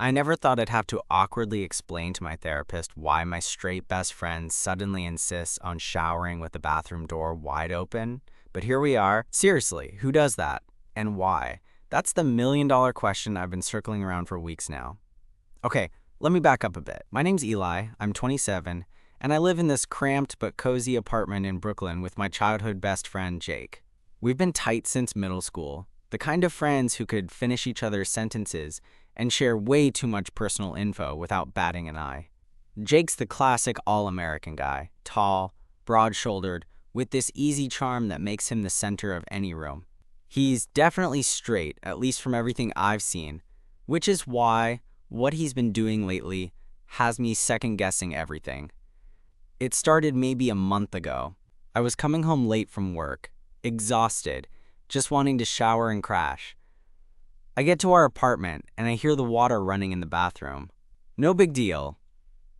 I never thought I'd have to awkwardly explain to my therapist why my straight best friend suddenly insists on showering with the bathroom door wide open. But here we are. Seriously, who does that? And why? That's the million-dollar question I've been circling around for weeks now. Okay, let me back up a bit. My name's Eli, I'm 27, and I live in this cramped but cozy apartment in Brooklyn with my childhood best friend, Jake. We've been tight since middle school, the kind of friends who could finish each other's sentences and share way too much personal info without batting an eye. Jake's the classic all-American guy, tall, broad-shouldered, with this easy charm that makes him the center of any room. He's definitely straight, at least from everything I've seen, which is why what he's been doing lately has me second-guessing everything. It started maybe a month ago. I was coming home late from work, exhausted, just wanting to shower and crash. I get to our apartment and I hear the water running in the bathroom. No big deal,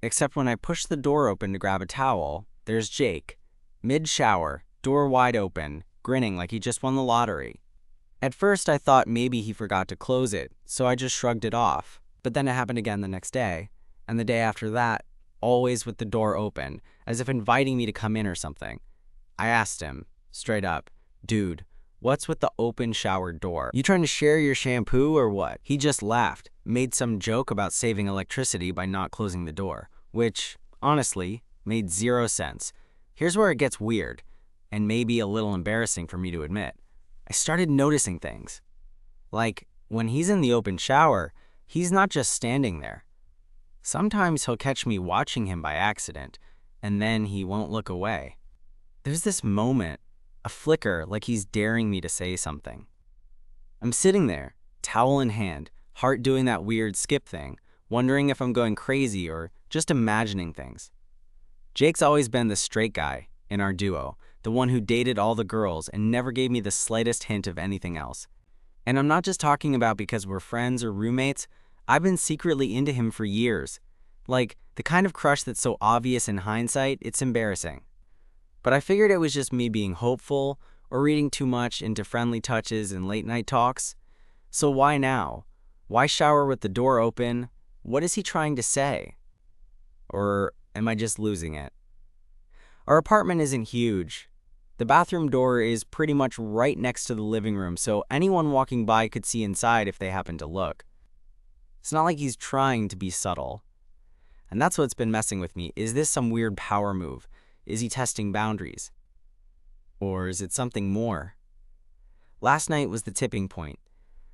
except when I push the door open to grab a towel, there's Jake, mid-shower, door wide open, grinning like he just won the lottery. At first I thought maybe he forgot to close it, so I just shrugged it off. But then it happened again the next day, and the day after that, always with the door open, as if inviting me to come in or something. I asked him, straight up, "Dude, what's with the open shower door? You trying to share your shampoo or what?" He just laughed, made some joke about saving electricity by not closing the door, which, honestly, made zero sense. Here's where it gets weird, and maybe a little embarrassing for me to admit. I started noticing things. Like, when he's in the open shower, he's not just standing there. Sometimes he'll catch me watching him by accident, and then he won't look away. There's this moment, a flicker like he's daring me to say something. I'm sitting there, towel in hand, heart doing that weird skip thing, wondering if I'm going crazy or just imagining things. Jake's always been the straight guy in our duo, the one who dated all the girls and never gave me the slightest hint of anything else. And I'm not just talking about because we're friends or roommates. I've been secretly into him for years. Like, the kind of crush that's so obvious in hindsight, it's embarrassing. But I figured it was just me being hopeful or reading too much into friendly touches and late-night talks. So why now? Why shower with the door open? What is he trying to say? Or am I just losing it? Our apartment isn't huge. The bathroom door is pretty much right next to the living room, so anyone walking by could see inside if they happened to look. It's not like he's trying to be subtle. And that's what's been messing with me. Is this some weird power move? Is he testing boundaries? Or is it something more? Last night was the tipping point.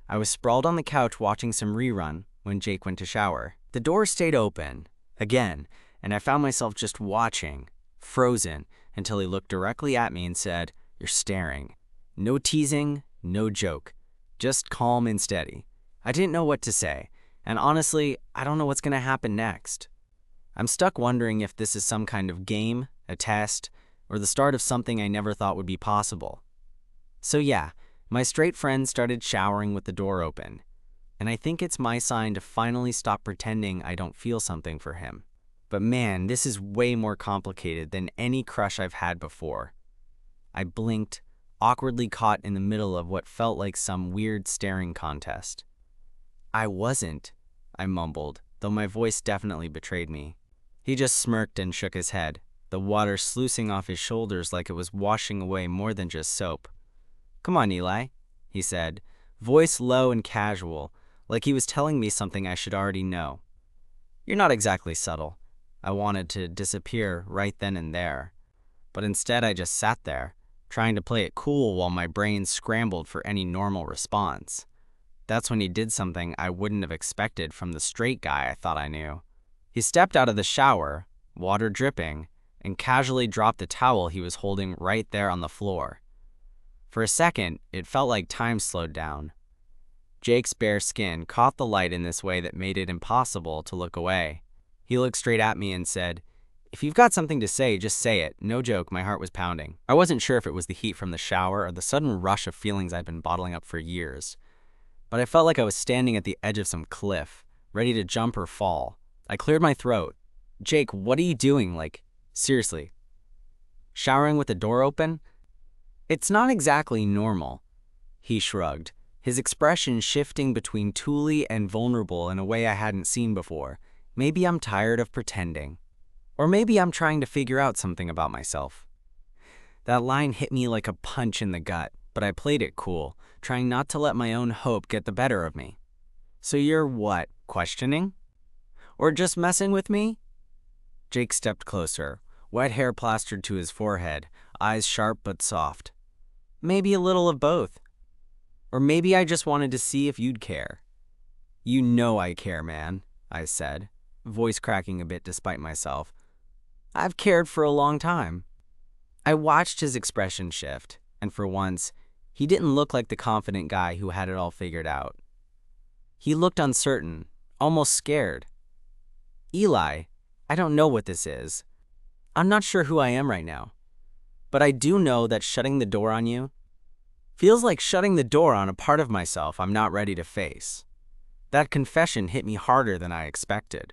I was sprawled on the couch watching some rerun when Jake went to shower. The door stayed open, again, and I found myself just watching, frozen, until he looked directly at me and said, "You're staring." No teasing, no joke, just calm and steady. I didn't know what to say, and honestly, I don't know what's going to happen next. I'm stuck wondering if this is some kind of game, a test, or the start of something I never thought would be possible. So yeah, my straight friend started showering with the door open, and I think it's my sign to finally stop pretending I don't feel something for him. But man, this is way more complicated than any crush I've had before. I blinked, awkwardly caught in the middle of what felt like some weird staring contest. "I wasn't," I mumbled, though my voice definitely betrayed me. He just smirked and shook his head, the water sluicing off his shoulders like it was washing away more than just soap. "Come on, Eli," he said, voice low and casual, like he was telling me something I should already know. "You're not exactly subtle." I wanted to disappear right then and there, but instead I just sat there, trying to play it cool while my brain scrambled for any normal response. That's when he did something I wouldn't have expected from the straight guy I thought I knew. He stepped out of the shower, water dripping, and casually dropped the towel he was holding right there on the floor. For a second, it felt like time slowed down. Jake's bare skin caught the light in this way that made it impossible to look away. He looked straight at me and said, "If you've got something to say, just say it." No joke, my heart was pounding. I wasn't sure if it was the heat from the shower or the sudden rush of feelings I'd been bottling up for years. But I felt like I was standing at the edge of some cliff, ready to jump or fall. I cleared my throat. "Jake, what are you doing? Like, seriously? Showering with the door open?" "It's not exactly normal." He shrugged, his expression shifting between tooly and vulnerable in a way I hadn't seen before. Maybe I'm tired of pretending. Or maybe I'm trying to figure out something about myself. That line hit me like a punch in the gut, but I played it cool, trying not to let my own hope get the better of me. So you're what, questioning? Or just messing with me? Jake stepped closer, wet hair plastered to his forehead, eyes sharp but soft. Maybe a little of both. Or maybe I just wanted to see if you'd care. You know I care, man, I said, voice cracking a bit despite myself. I've cared for a long time. I watched his expression shift, and for once, he didn't look like the confident guy who had it all figured out. He looked uncertain, almost scared. Eli, I don't know what this is. I'm not sure who I am right now. But I do know that shutting the door on you feels like shutting the door on a part of myself I'm not ready to face. That confession hit me harder than I expected.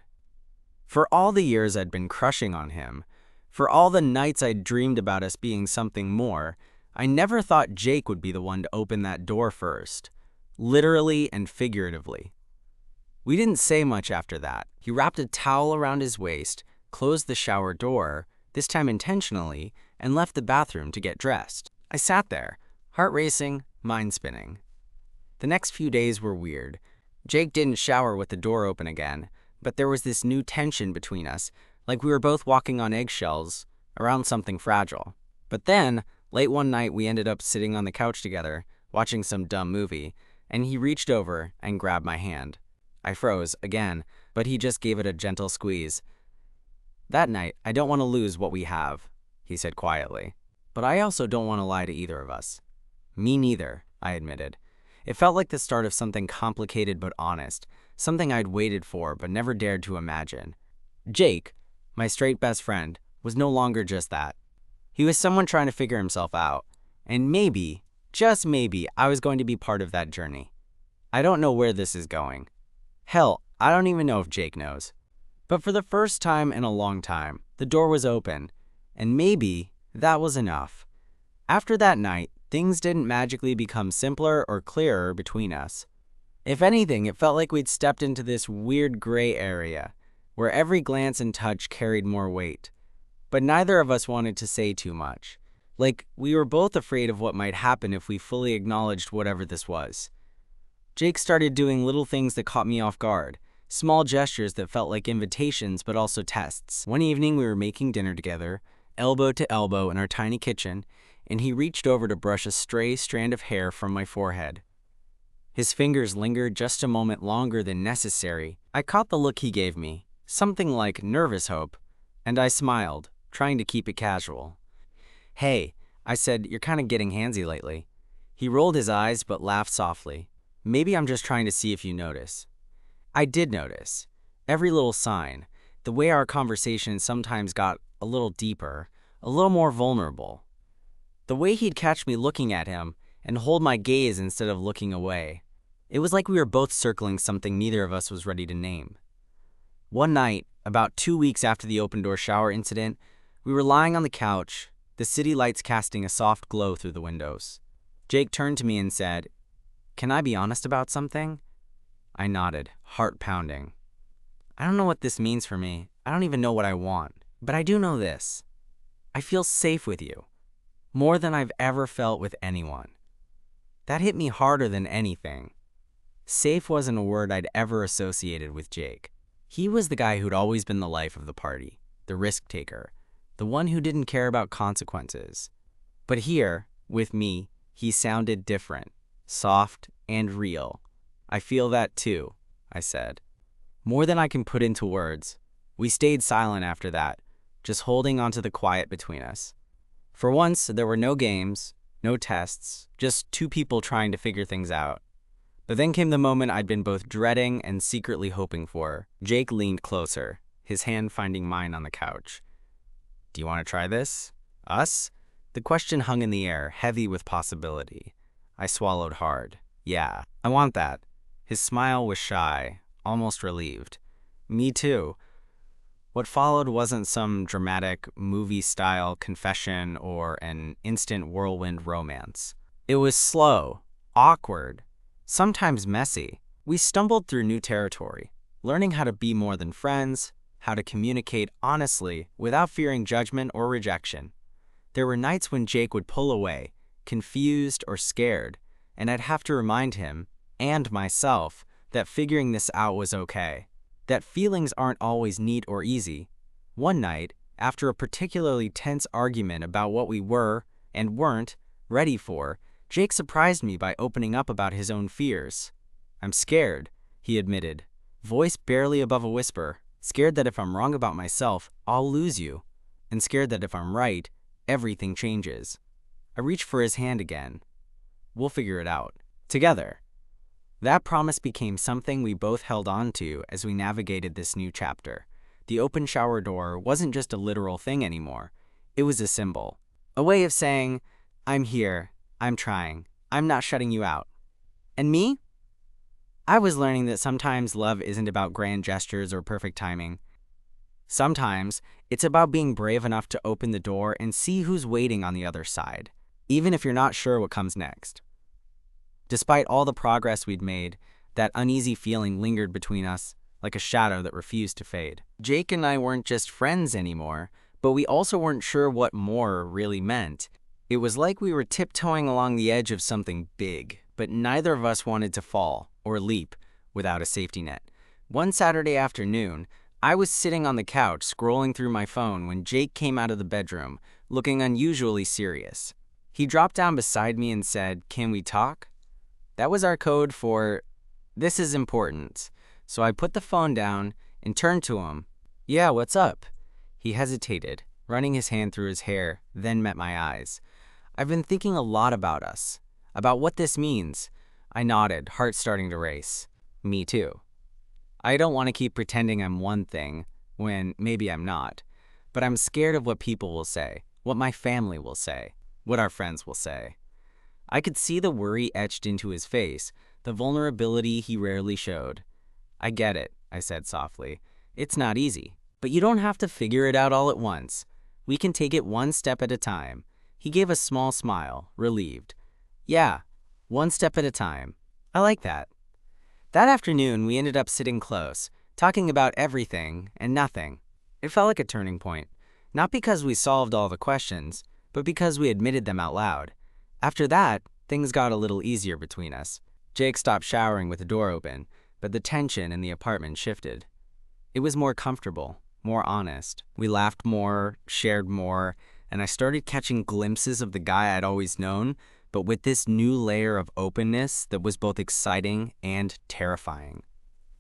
For all the years I'd been crushing on him, for all the nights I'd dreamed about us being something more, I never thought Jake would be the one to open that door first, literally and figuratively. We didn't say much after that. He wrapped a towel around his waist, closed the shower door, this time intentionally, and left the bathroom to get dressed. I sat there, heart racing, mind spinning. The next few days were weird. Jake didn't shower with the door open again, but there was this new tension between us, like we were both walking on eggshells around something fragile. But then, late one night, we ended up sitting on the couch together, watching some dumb movie, and he reached over and grabbed my hand. I froze again, but he just gave it a gentle squeeze. That night, I don't want to lose what we have, he said quietly. But I also don't want to lie to either of us. Me neither, I admitted. It felt like the start of something complicated but honest, something I'd waited for but never dared to imagine. Jake, my straight best friend, was no longer just that. He was someone trying to figure himself out. And maybe, just maybe, I was going to be part of that journey. I don't know where this is going. Hell, I don't even know if Jake knows. But for the first time in a long time, the door was open, and maybe that was enough. After that night, things didn't magically become simpler or clearer between us. If anything, it felt like we'd stepped into this weird gray area, where every glance and touch carried more weight. But neither of us wanted to say too much. Like, we were both afraid of what might happen if we fully acknowledged whatever this was. Jake started doing little things that caught me off guard, small gestures that felt like invitations but also tests. One evening we were making dinner together, elbow to elbow in our tiny kitchen, and he reached over to brush a stray strand of hair from my forehead. His fingers lingered just a moment longer than necessary. I caught the look he gave me, something like nervous hope, and I smiled, trying to keep it casual. Hey, I said, you're kind of getting handsy lately. He rolled his eyes but laughed softly. Maybe I'm just trying to see if you notice. I did notice. Every little sign, the way our conversation sometimes got a little deeper, a little more vulnerable. The way he'd catch me looking at him and hold my gaze instead of looking away. It was like we were both circling something neither of us was ready to name. One night, about 2 weeks after the open-door shower incident, we were lying on the couch, the city lights casting a soft glow through the windows. Jake turned to me and said, "Can I be honest about something?" I nodded, heart pounding. I don't know what this means for me. I don't even know what I want. But I do know this. I feel safe with you. More than I've ever felt with anyone. That hit me harder than anything. Safe wasn't a word I'd ever associated with Jake. He was the guy who'd always been the life of the party, the risk taker, the one who didn't care about consequences. But here, with me, he sounded different, soft and real. I feel that too, I said. More than I can put into words. We stayed silent after that, just holding onto the quiet between us. For once, there were no games, no tests, just two people trying to figure things out. But then came the moment I'd been both dreading and secretly hoping for. Jake leaned closer, his hand finding mine on the couch. Do you want to try this? Us? The question hung in the air, heavy with possibility. I swallowed hard. Yeah, I want that. His smile was shy, almost relieved. Me too. What followed wasn't some dramatic, movie-style confession or an instant whirlwind romance. It was slow, awkward, sometimes messy. We stumbled through new territory, learning how to be more than friends, how to communicate honestly without fearing judgment or rejection. There were nights when Jake would pull away, confused or scared, and I'd have to remind him, and myself, that figuring this out was okay, that feelings aren't always neat or easy. One night, after a particularly tense argument about what we were and weren't ready for, Jake surprised me by opening up about his own fears. "I'm scared," he admitted, voice barely above a whisper, "scared that if I'm wrong about myself, I'll lose you, and scared that if I'm right, everything changes." I reached for his hand again. "We'll figure it out. Together." That promise became something we both held on to as we navigated this new chapter. The open shower door wasn't just a literal thing anymore. It was a symbol. A way of saying, "I'm here, I'm trying, I'm not shutting you out." And me? I was learning that sometimes love isn't about grand gestures or perfect timing. Sometimes it's about being brave enough to open the door and see who's waiting on the other side, even if you're not sure what comes next. Despite all the progress we'd made, that uneasy feeling lingered between us, like a shadow that refused to fade. Jake and I weren't just friends anymore, but we also weren't sure what more really meant. It was like we were tiptoeing along the edge of something big, but neither of us wanted to fall or leap without a safety net. One Saturday afternoon, I was sitting on the couch scrolling through my phone when Jake came out of the bedroom, looking unusually serious. He dropped down beside me and said, "Can we talk?" That was our code for, "This is important." So I put the phone down and turned to him. "Yeah, what's up?" He hesitated, running his hand through his hair, then met my eyes. "I've been thinking a lot about us, about what this means." I nodded, heart starting to race. "Me too. I don't want to keep pretending I'm one thing when maybe I'm not, but I'm scared of what people will say, what my family will say, what our friends will say." I could see the worry etched into his face, the vulnerability he rarely showed. "I get it," I said softly. "It's not easy, but you don't have to figure it out all at once. We can take it one step at a time." He gave a small smile, relieved. "Yeah, one step at a time. I like that." That afternoon, we ended up sitting close, talking about everything and nothing. It felt like a turning point, not because we solved all the questions, but because we admitted them out loud. After that, things got a little easier between us. Jake stopped showering with the door open, but the tension in the apartment shifted. It was more comfortable, more honest. We laughed more, shared more, and I started catching glimpses of the guy I'd always known, but with this new layer of openness that was both exciting and terrifying.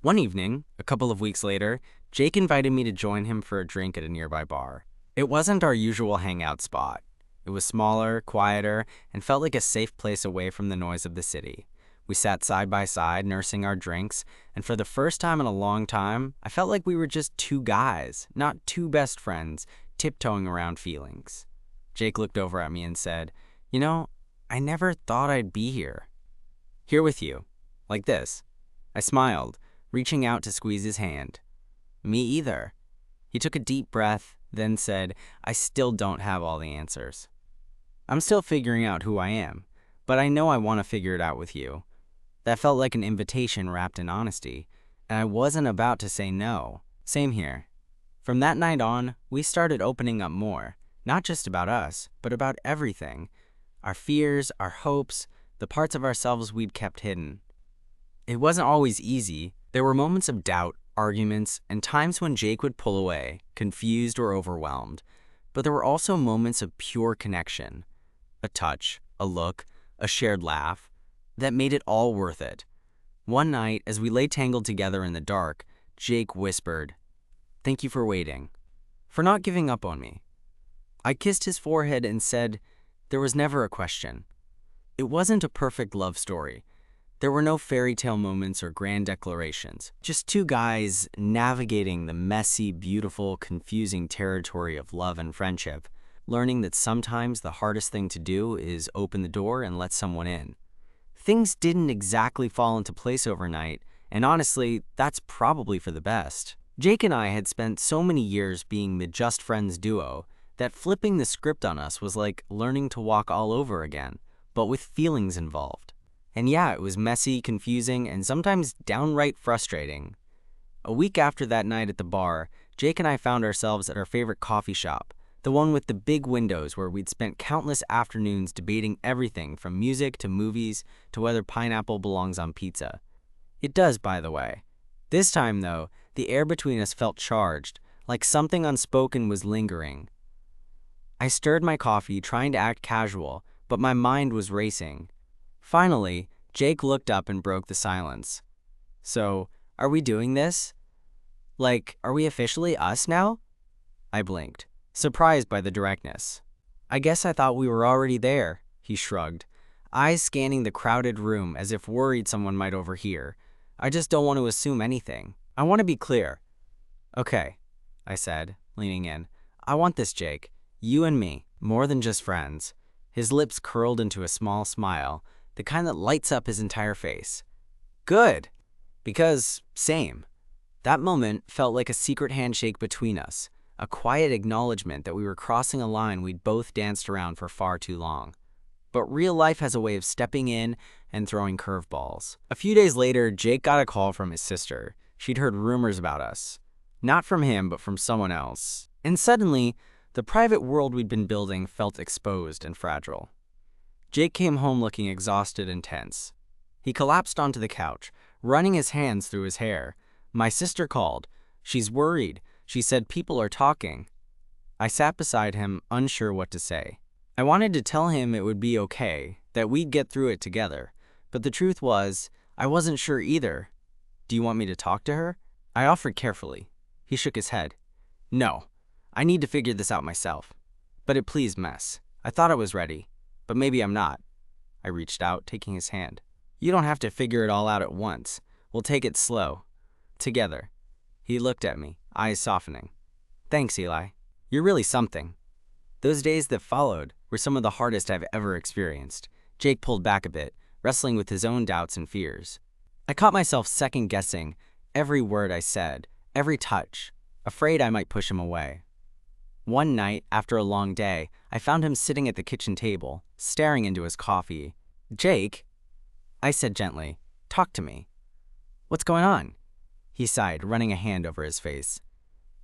One evening, a couple of weeks later, Jake invited me to join him for a drink at a nearby bar. It wasn't our usual hangout spot. It was smaller, quieter, and felt like a safe place away from the noise of the city. We sat side by side, nursing our drinks, and for the first time in a long time, I felt like we were just two guys, not two best friends, tiptoeing around feelings. Jake looked over at me and said, "You know, I never thought I'd be here. Here with you, like this." I smiled, reaching out to squeeze his hand. "Me either." He took a deep breath, then said, "I still don't have all the answers. I'm still figuring out who I am, but I know I want to figure it out with you." That felt like an invitation wrapped in honesty, and I wasn't about to say no. Same here. From that night on, we started opening up more, not just about us, but about everything. Our fears, our hopes, the parts of ourselves we'd kept hidden. It wasn't always easy. There were moments of doubt, arguments, and times when Jake would pull away, confused or overwhelmed. But there were also moments of pure connection. A touch, a look, a shared laugh, that made it all worth it. One night, as we lay tangled together in the dark, Jake whispered, "Thank you for waiting, for not giving up on me." I kissed his forehead and said, "There was never a question." It wasn't a perfect love story. There were no fairy tale moments or grand declarations, just two guys navigating the messy, beautiful, confusing territory of love and friendship, learning that sometimes the hardest thing to do is open the door and let someone in. Things didn't exactly fall into place overnight, and honestly, that's probably for the best. Jake and I had spent so many years being the just friends duo that flipping the script on us was like learning to walk all over again, but with feelings involved. And yeah, it was messy, confusing, and sometimes downright frustrating. A week after that night at the bar, Jake and I found ourselves at our favorite coffee shop, the one with the big windows where we'd spent countless afternoons debating everything from music to movies to whether pineapple belongs on pizza. It does, by the way. This time, though, the air between us felt charged, like something unspoken was lingering. I stirred my coffee, trying to act casual, but my mind was racing. Finally, Jake looked up and broke the silence. "So, are we doing this? Like, are we officially us now?" I blinked, surprised by the directness. "I guess I thought we were already there," he shrugged, eyes scanning the crowded room as if worried someone might overhear. "I just don't want to assume anything. I want to be clear." "Okay," I said, leaning in. "I want this, Jake. You and me, more than just friends." His lips curled into a small smile, the kind that lights up his entire face. "Good, because same." That moment felt like a secret handshake between us, a quiet acknowledgement that we were crossing a line we'd both danced around for far too long. But real life has a way of stepping in and throwing curveballs. A few days later, Jake got a call from his sister. She'd heard rumors about us. Not from him, but from someone else. And suddenly, the private world we'd been building felt exposed and fragile. Jake came home looking exhausted and tense. He collapsed onto the couch, running his hands through his hair. My sister called. "She's worried. She said people are talking." I sat beside him, unsure what to say. I wanted to tell him it would be okay, that we'd get through it together. But the truth was, I wasn't sure either. "Do you want me to talk to her?" I offered carefully. He shook his head. "No. I need to figure this out myself." "But it please mess. I thought I was ready. But maybe I'm not." I reached out, taking his hand. "You don't have to figure it all out at once. We'll take it slow. Together." He looked at me, eyes softening. "Thanks, Eli. You're really something." Those days that followed were some of the hardest I've ever experienced. Jake pulled back a bit, wrestling with his own doubts and fears. I caught myself second-guessing every word I said, every touch, afraid I might push him away. One night, after a long day, I found him sitting at the kitchen table, staring into his coffee. "Jake," I said gently, "talk to me." "What's going on?" He sighed, running a hand over his face.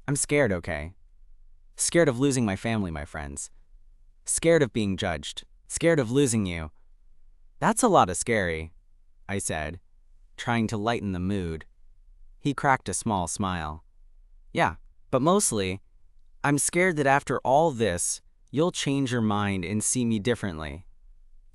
"I'm scared, okay? Scared of losing my family, my friends. Scared of being judged. Scared of losing you." "That's a lot of scary," I said, trying to lighten the mood. He cracked a small smile. "Yeah, but mostly, I'm scared that after all this, you'll change your mind and see me differently."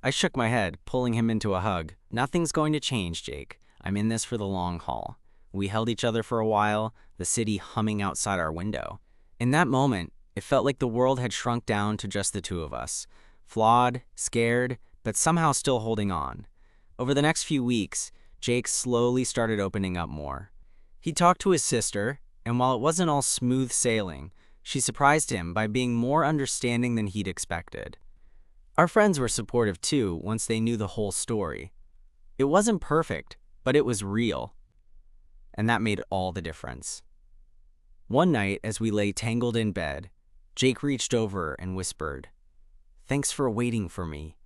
I shook my head, pulling him into a hug. "Nothing's going to change, Jake. I'm in this for the long haul." We held each other for a while, the city humming outside our window. In that moment, it felt like the world had shrunk down to just the two of us, flawed, scared, but somehow still holding on. Over the next few weeks, Jake slowly started opening up more. He talked to his sister, and while it wasn't all smooth sailing, she surprised him by being more understanding than he'd expected. Our friends were supportive too once they knew the whole story. It wasn't perfect, but it was real. And that made all the difference. One night, as we lay tangled in bed, Jake reached over and whispered, "Thanks for waiting for me,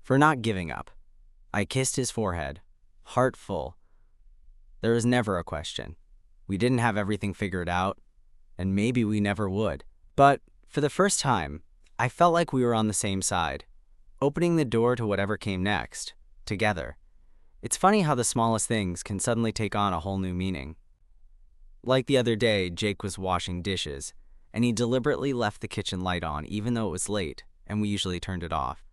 for not giving up." I kissed his forehead, heart full. There was never a question. We didn't have everything figured out, and maybe we never would. But for the first time, I felt like we were on the same side, opening the door to whatever came next, together. It's funny how the smallest things can suddenly take on a whole new meaning. Like the other day, Jake was washing dishes, and he deliberately left the kitchen light on even though it was late, and we usually turned it off.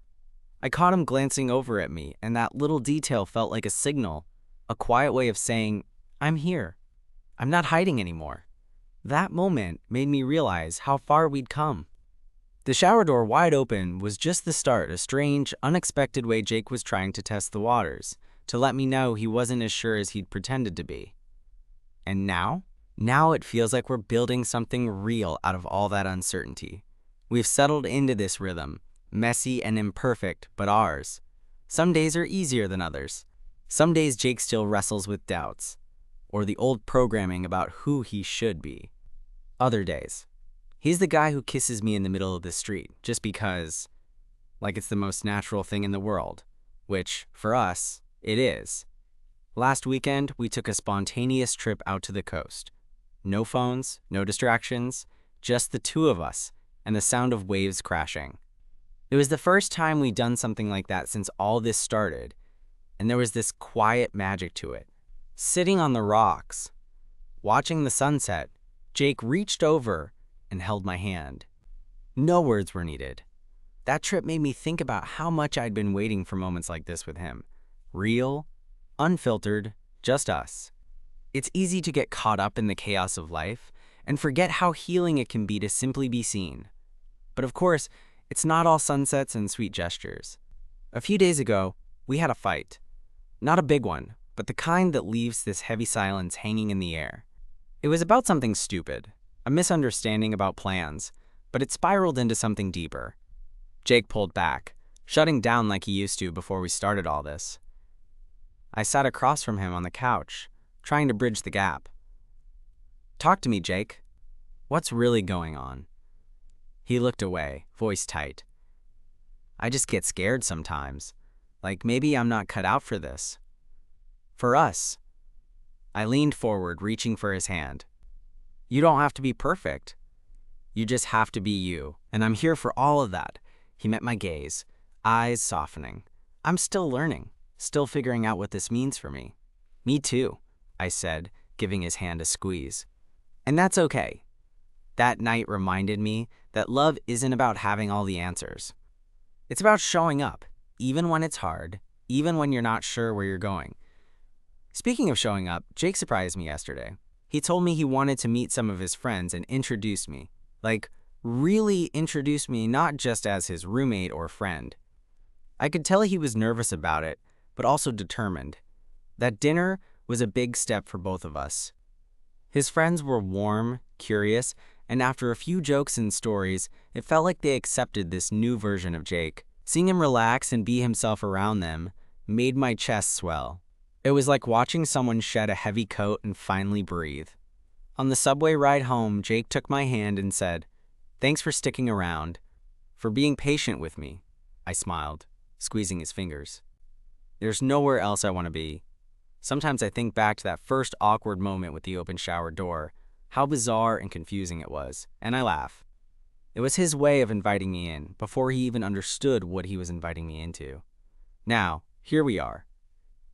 I caught him glancing over at me, and that little detail felt like a signal, a quiet way of saying, "I'm here. I'm not hiding anymore." That moment made me realize how far we'd come. The shower door wide open was just the start, a strange, unexpected way Jake was trying to test the waters, to let me know he wasn't as sure as he'd pretended to be. And now? Now it feels like we're building something real out of all that uncertainty. We've settled into this rhythm, messy and imperfect, but ours. Some days are easier than others. Some days Jake still wrestles with doubts, or the old programming about who he should be. Other days, he's the guy who kisses me in the middle of the street, just because, like it's the most natural thing in the world. which, for us, it is. Last weekend, we took a spontaneous trip out to the coast. No phones, no distractions, just the two of us and the sound of waves crashing. It was the first time we'd done something like that since all this started, and there was this quiet magic to it. Sitting on the rocks, watching the sunset, Jake reached over and held my hand. No words were needed. That trip made me think about how much I'd been waiting for moments like this with him. Real, unfiltered, just us. It's easy to get caught up in the chaos of life and forget how healing it can be to simply be seen. But of course, it's not all sunsets and sweet gestures. A few days ago, we had a fight. Not a big one, but the kind that leaves this heavy silence hanging in the air. It was about something stupid, a misunderstanding about plans, but it spiraled into something deeper. Jake pulled back, shutting down like he used to before we started all this. I sat across from him on the couch, trying to bridge the gap. "Talk to me, Jake. What's really going on?" He looked away, voice tight. "I just get scared sometimes. Like maybe I'm not cut out for this. For us." I leaned forward, reaching for his hand. "You don't have to be perfect. You just have to be you, and I'm here for all of that." He met my gaze, eyes softening. "I'm still learning, still figuring out what this means for me." "Me too," I said, giving his hand a squeeze. "And that's okay." That night reminded me that love isn't about having all the answers. It's about showing up, even when it's hard, even when you're not sure where you're going. Speaking of showing up, Jake surprised me yesterday. He told me he wanted to meet some of his friends and introduce me. Like, really introduce me not just as his roommate or friend. I could tell he was nervous about it, but also determined. That dinner was a big step for both of us. His friends were warm, curious, and after a few jokes and stories, it felt like they accepted this new version of Jake. Seeing him relax and be himself around them made my chest swell. It was like watching someone shed a heavy coat and finally breathe. On the subway ride home, Jake took my hand and said, "Thanks for sticking around, for being patient with me." I smiled, squeezing his fingers. There's nowhere else I want to be. Sometimes I think back to that first awkward moment with the open shower door, how bizarre and confusing it was, and I laugh. It was his way of inviting me in, before he even understood what he was inviting me into. Now, here we are.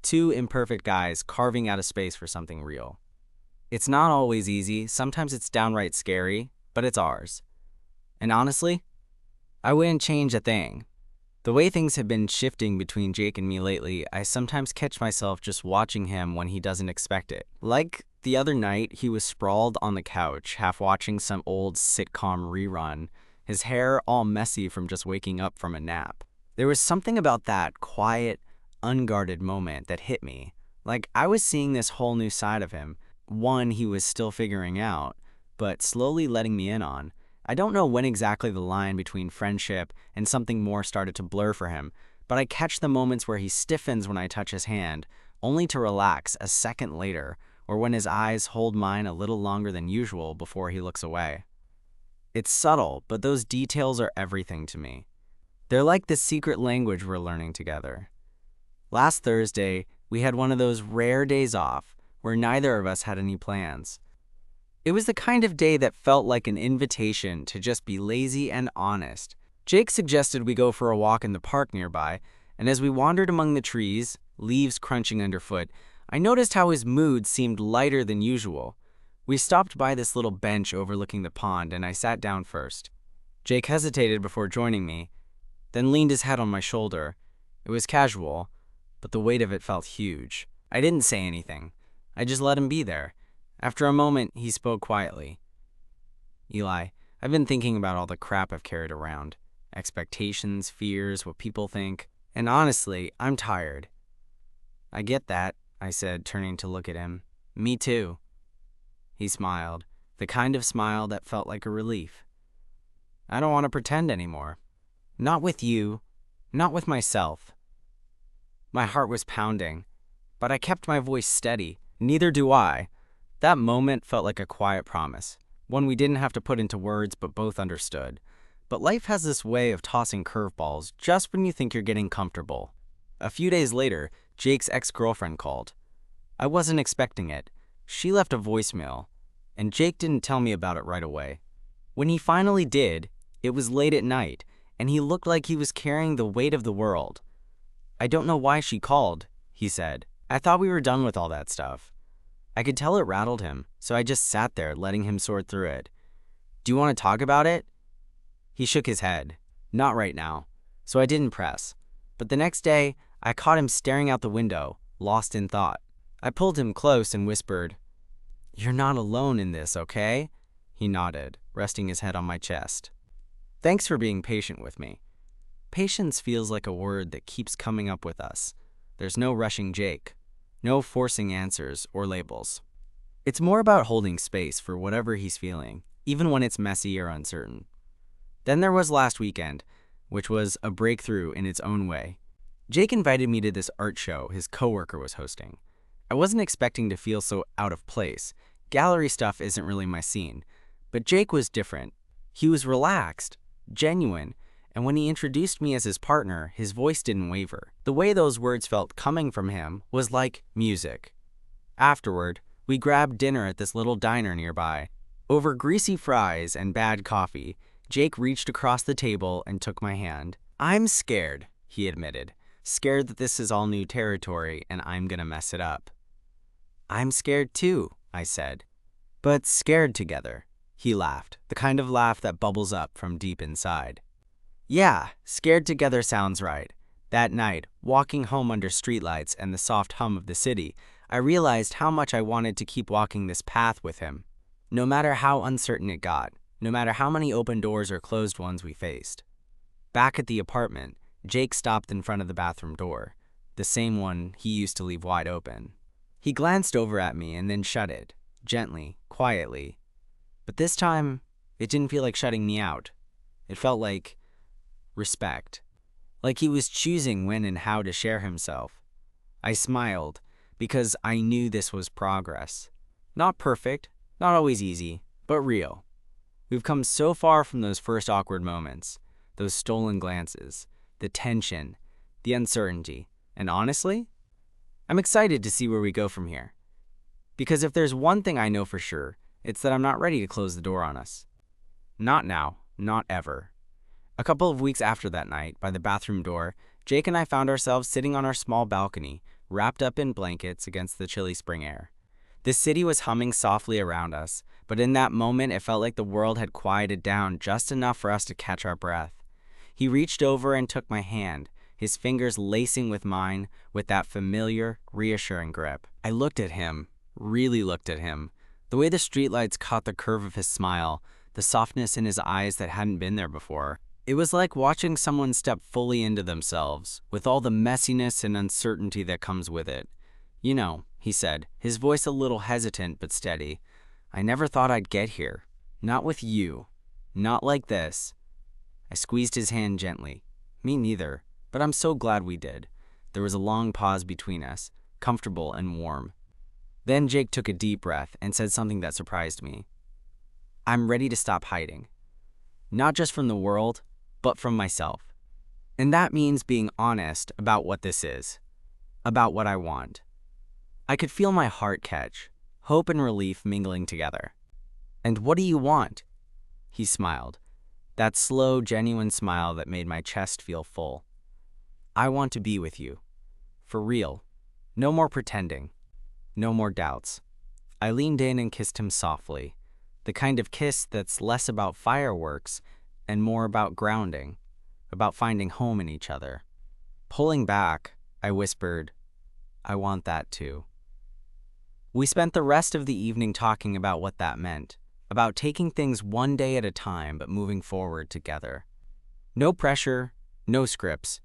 Two imperfect guys carving out a space for something real. It's not always easy, sometimes it's downright scary, but it's ours. And honestly, I wouldn't change a thing. The way things have been shifting between Jake and me lately, I sometimes catch myself just watching him when he doesn't expect it. Like the other night, he was sprawled on the couch, half watching some old sitcom rerun, his hair all messy from just waking up from a nap. There was something about that quiet, unguarded moment that hit me. Like I was seeing this whole new side of him, one he was still figuring out, but slowly letting me in on. I don't know when exactly the line between friendship and something more started to blur for him, but I catch the moments where he stiffens when I touch his hand, only to relax a second later, or when his eyes hold mine a little longer than usual before he looks away. It's subtle, but those details are everything to me. They're like the secret language we're learning together. Last Thursday, we had one of those rare days off where neither of us had any plans. It was the kind of day that felt like an invitation to just be lazy and honest. Jake suggested we go for a walk in the park nearby, and as we wandered among the trees, leaves crunching underfoot, I noticed how his mood seemed lighter than usual. We stopped by this little bench overlooking the pond, and I sat down first. Jake hesitated before joining me, then leaned his head on my shoulder. It was casual, but the weight of it felt huge. I didn't say anything. I just let him be there. After a moment, he spoke quietly. "Eli, I've been thinking about all the crap I've carried around. Expectations, fears, what people think. And honestly, I'm tired." "I get that," I said, turning to look at him. "Me too." He smiled, the kind of smile that felt like a relief. "I don't want to pretend anymore. Not with you, not with myself." My heart was pounding, but I kept my voice steady. "Neither do I." That moment felt like a quiet promise, one we didn't have to put into words but both understood. But life has this way of tossing curveballs just when you think you're getting comfortable. A few days later, Jake's ex-girlfriend called. I wasn't expecting it. She left a voicemail, and Jake didn't tell me about it right away. When he finally did, it was late at night, and he looked like he was carrying the weight of the world. I don't know why she called, he said. I thought we were done with all that stuff. I could tell it rattled him, so I just sat there letting him sort through it. Do you want to talk about it? He shook his head. Not right now. So I didn't press. But the next day, I caught him staring out the window, lost in thought. I pulled him close and whispered, "You're not alone in this, okay?" He nodded, resting his head on my chest. Thanks for being patient with me. Patience feels like a word that keeps coming up with us. There's no rushing Jake, no forcing answers or labels. It's more about holding space for whatever he's feeling, even when it's messy or uncertain. Then there was last weekend, which was a breakthrough in its own way. Jake invited me to this art show his coworker was hosting. I wasn't expecting to feel so out of place. Gallery stuff isn't really my scene. But Jake was different. He was relaxed, genuine, and when he introduced me as his partner, his voice didn't waver. The way those words felt coming from him was like music. Afterward, we grabbed dinner at this little diner nearby. Over greasy fries and bad coffee, Jake reached across the table and took my hand. I'm scared, he admitted. Scared that this is all new territory and I'm gonna mess it up. I'm scared too, I said. But scared together. He laughed, the kind of laugh that bubbles up from deep inside. Yeah, scared together sounds right. That night, walking home under streetlights and the soft hum of the city, I realized how much I wanted to keep walking this path with him. No matter how uncertain it got, no matter how many open doors or closed ones we faced. Back at the apartment, Jake stopped in front of the bathroom door, the same one he used to leave wide open. He glanced over at me and then shut it, gently, quietly. But this time, it didn't feel like shutting me out. It felt like respect. Like he was choosing when and how to share himself. I smiled, because I knew this was progress. Not perfect, not always easy, but real. We've come so far from those first awkward moments, those stolen glances, the tension, the uncertainty, and honestly, I'm excited to see where we go from here. Because if there's one thing I know for sure, it's that I'm not ready to close the door on us. Not now, not ever. A couple of weeks after that night, by the bathroom door, Jake and I found ourselves sitting on our small balcony, wrapped up in blankets against the chilly spring air. The city was humming softly around us, but in that moment it felt like the world had quieted down just enough for us to catch our breath. He reached over and took my hand, his fingers lacing with mine with that familiar, reassuring grip. I looked at him, really looked at him. The way the streetlights caught the curve of his smile, the softness in his eyes that hadn't been there before. It was like watching someone step fully into themselves, with all the messiness and uncertainty that comes with it. You know, he said, his voice a little hesitant but steady. I never thought I'd get here. Not with you. Not like this. I squeezed his hand gently. Me neither, but I'm so glad we did. There was a long pause between us, comfortable and warm. Then Jake took a deep breath and said something that surprised me. I'm ready to stop hiding. Not just from the world, but from myself. And that means being honest about what this is, about what I want. I could feel my heart catch, hope and relief mingling together. And what do you want? He smiled, that slow, genuine smile that made my chest feel full. I want to be with you. For real. No more pretending. No more doubts. I leaned in and kissed him softly, the kind of kiss that's less about fireworks and more about grounding, about finding home in each other. Pulling back, I whispered, I want that too. We spent the rest of the evening talking about what that meant, about taking things one day at a time but moving forward together. No pressure, no scripts,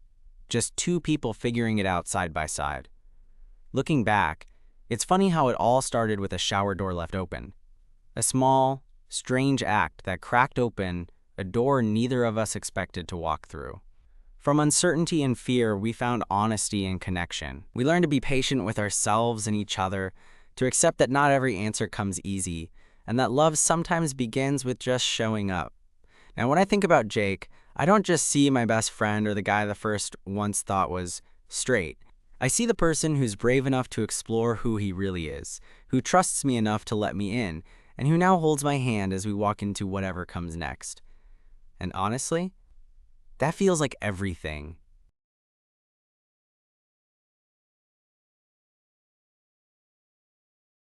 just two people figuring it out side by side. Looking back, it's funny how it all started with a shower door left open. A small, strange act that cracked open a door neither of us expected to walk through. From uncertainty and fear, we found honesty and connection. We learned to be patient with ourselves and each other, to accept that not every answer comes easy, and that love sometimes begins with just showing up. Now, when I think about Jake, I don't just see my best friend or the guy the first once thought was Straight. I see the person who's brave enough to explore who he really is, who trusts me enough to let me in, and who now holds my hand as we walk into whatever comes next. And honestly, that feels like everything.